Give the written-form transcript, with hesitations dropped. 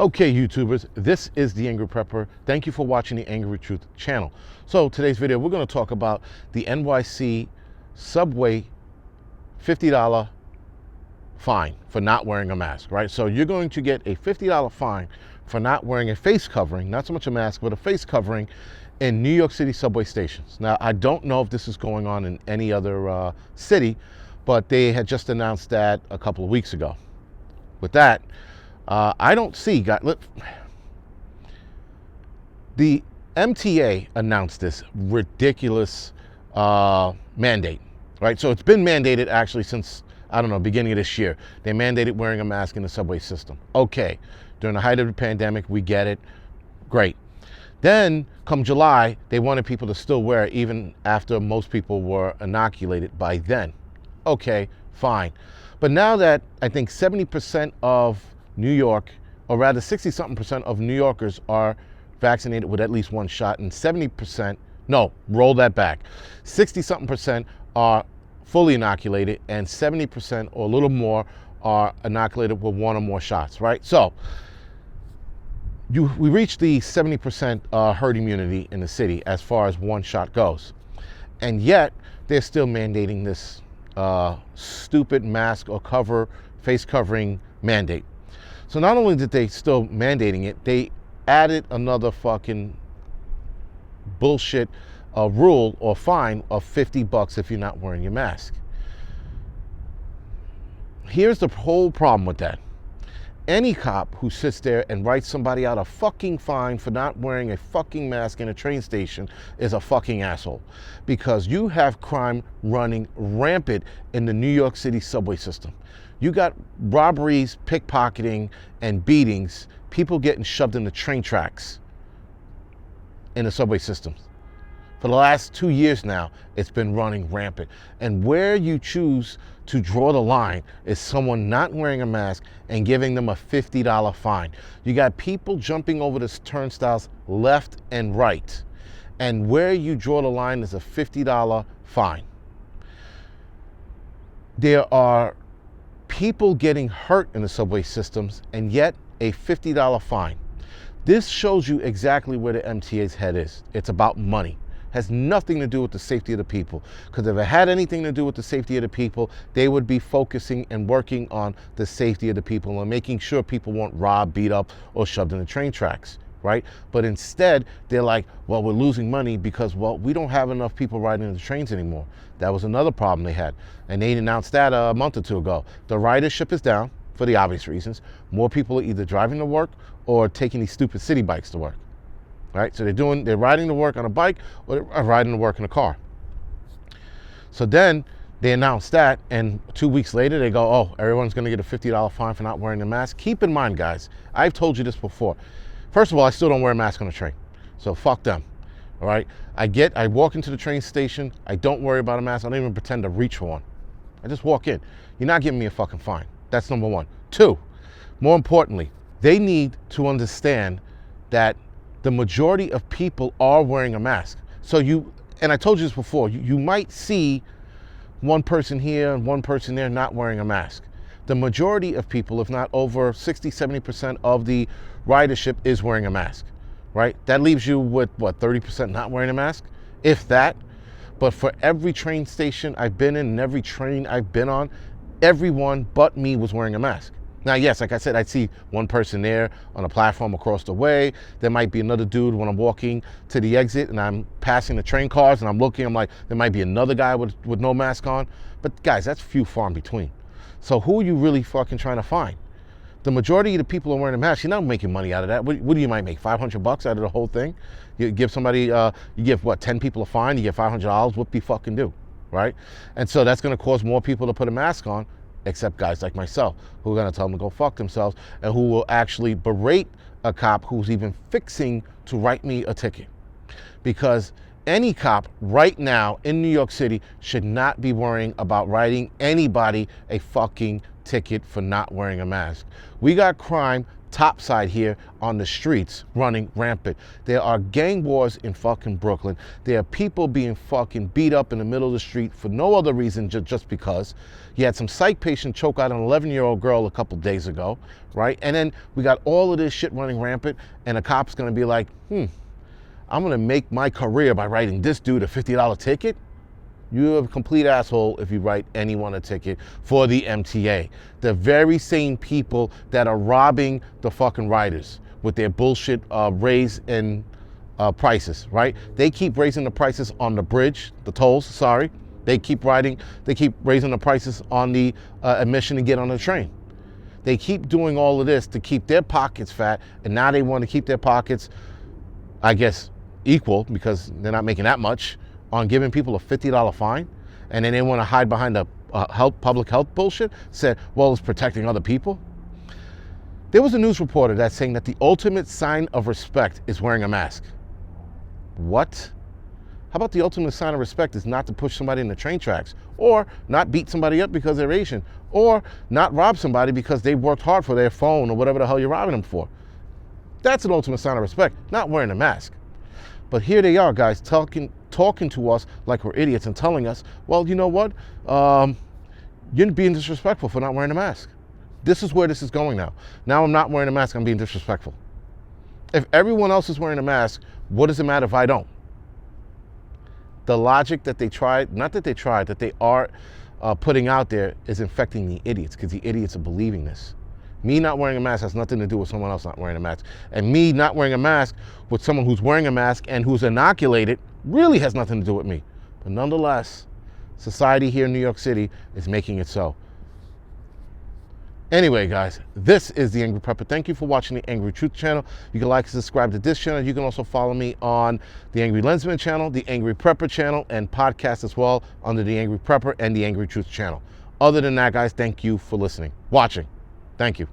Okay, YouTubers, this is the Angryprepper. Thank you for watching the Angry Truth channel. So today's video, we're going to talk about the NYC subway $50 fine for not wearing a mask, right? So you're going to get a $50 fine for not wearing a face covering, not so much a mask, but a face covering in New York City subway stations. Now, I don't know if this is going on in any other city, but they had just announced that a couple of weeks ago. With that, I don't see, the MTA announced this ridiculous mandate, right? So it's been mandated actually since, I don't know, beginning of this year. They mandated wearing a mask in the subway system. Okay, during the height of the pandemic, we get it, great. Then come July, they wanted people to still wear it even after most people were inoculated by then. Okay, fine. But now that I think 70% of New York, or rather 60-something% of New Yorkers are vaccinated with at least one shot, and 70%, no, roll that back. 60-something% are fully inoculated, and 70% or a little more are inoculated with one or more shots, right? So we reached the 70% herd immunity in the city as far as one shot goes. And yet they're still mandating this stupid mask or face covering mandate. So not only did they still mandating it, they added another fucking bullshit rule or fine of $50 if you're not wearing your mask. Here's the whole problem with that. Any cop who sits there and writes somebody out a fucking fine for not wearing a fucking mask in a train station is a fucking asshole, because you have crime running rampant in the New York City subway system. You got robberies, pickpocketing, and beatings, people getting shoved in the train tracks in the subway systems. For the last 2 years now, it's been running rampant. And where you choose to draw the line is someone not wearing a mask and giving them a $50 fine. You got people jumping over the turnstiles left and right. And where you draw the line is a $50 fine. There are people getting hurt in the subway systems, and yet a $50 fine. This shows you exactly where the MTA's head is. It's about money. Has nothing to do with the safety of the people. Because if it had anything to do with the safety of the people, they would be focusing and working on the safety of the people and making sure people weren't robbed, beat up, or shoved in the train tracks, right? But instead, they're like, well, we're losing money because, well, we don't have enough people riding the trains anymore. That was another problem they had. And they announced that a month or two ago. The ridership is down for the obvious reasons. More people are either driving to work or taking these stupid city bikes to work. Right, so they're riding to work on a bike or they're riding to work in a car. So then they announced that, and 2 weeks later they go, oh, everyone's going to get a $50 fine for not wearing a mask. Keep in mind, guys, I've told you this before. First of all, I still don't wear a mask on a train, so fuck them. All right, I walk into the train station, I don't worry about a mask, I don't even pretend to reach for one. I just walk in. You're not giving me a fucking fine. That's number one. Two, more importantly, they need to understand that the majority of people are wearing a mask. So and I told you this before, you might see one person here and one person there not wearing a mask. The majority of people, if not over 60-70% of the ridership, is wearing a mask, right? That leaves you with, what, 30% not wearing a mask, if that. But for every train station I've been in and every train I've been on, everyone but me was wearing a mask. Now, yes, like I said, I'd see one person there on a platform across the way. There might be another dude when I'm walking to the exit and I'm passing the train cars and I'm looking, I'm like, there might be another guy with no mask on. But guys, that's few far in between. So who are you really fucking trying to find? The majority of the people are wearing a mask. You're not making money out of that. What do you might make, $500 out of the whole thing? You give somebody, you give what, 10 people a fine, you get $500, what do you fucking do, right? And so that's gonna cause more people to put a mask on, except guys like myself who are going to tell them to go fuck themselves, and who will actually berate a cop who's even fixing to write me a ticket. Because any cop right now in New York City should not be worrying about writing anybody a fucking ticket for not wearing a mask. We got crime topside here on the streets running rampant. There are gang wars in fucking Brooklyn. There are people being fucking beat up in the middle of the street for no other reason, just because. You had some psych patient choke out an 11-year-old girl a couple days ago, right? And then we got all of this shit running rampant, and a cop's gonna be like, I'm gonna make my career by writing this dude a $50 ticket? You're a complete asshole if you write anyone a ticket for the MTA. The very same people that are robbing the fucking riders with their bullshit raise in prices, right? They keep raising the prices on the bridge, the tolls, sorry. They keep raising the prices on the admission to get on the train. They keep doing all of this to keep their pockets fat, and now they want to keep their pockets, I guess, equal, because they're not making that much on giving people a $50 fine, and then they want to hide behind the public health bullshit, said, well, it's protecting other people. There was a news reporter that's saying that the ultimate sign of respect is wearing a mask. What? How about the ultimate sign of respect is not to push somebody in the train tracks, or not beat somebody up because they're Asian, or not rob somebody because they worked hard for their phone or whatever the hell you're robbing them for. That's an ultimate sign of respect, not wearing a mask. But here they are, guys, talking to us like we're idiots and telling us, well, you know what? You're being disrespectful for not wearing a mask. This is where this is going now. Now I'm not wearing a mask, I'm being disrespectful. If everyone else is wearing a mask, what does it matter if I don't? The logic that they tried, not that they tried, that they are putting out there is infecting the idiots, because the idiots are believing this. Me not wearing a mask has nothing to do with someone else not wearing a mask. And me not wearing a mask with someone who's wearing a mask and who's inoculated really has nothing to do with me. But nonetheless, society here in New York City is making it so. Anyway, guys, this is the Angryprepper. Thank you for watching the Angry Truth channel. You can like and subscribe to this channel. You can also follow me on the Angry Lensman channel, the Angryprepper channel, and podcast as well under the Angryprepper and the Angry Truth channel. Other than that, guys, thank you for listening, watching. Thank you.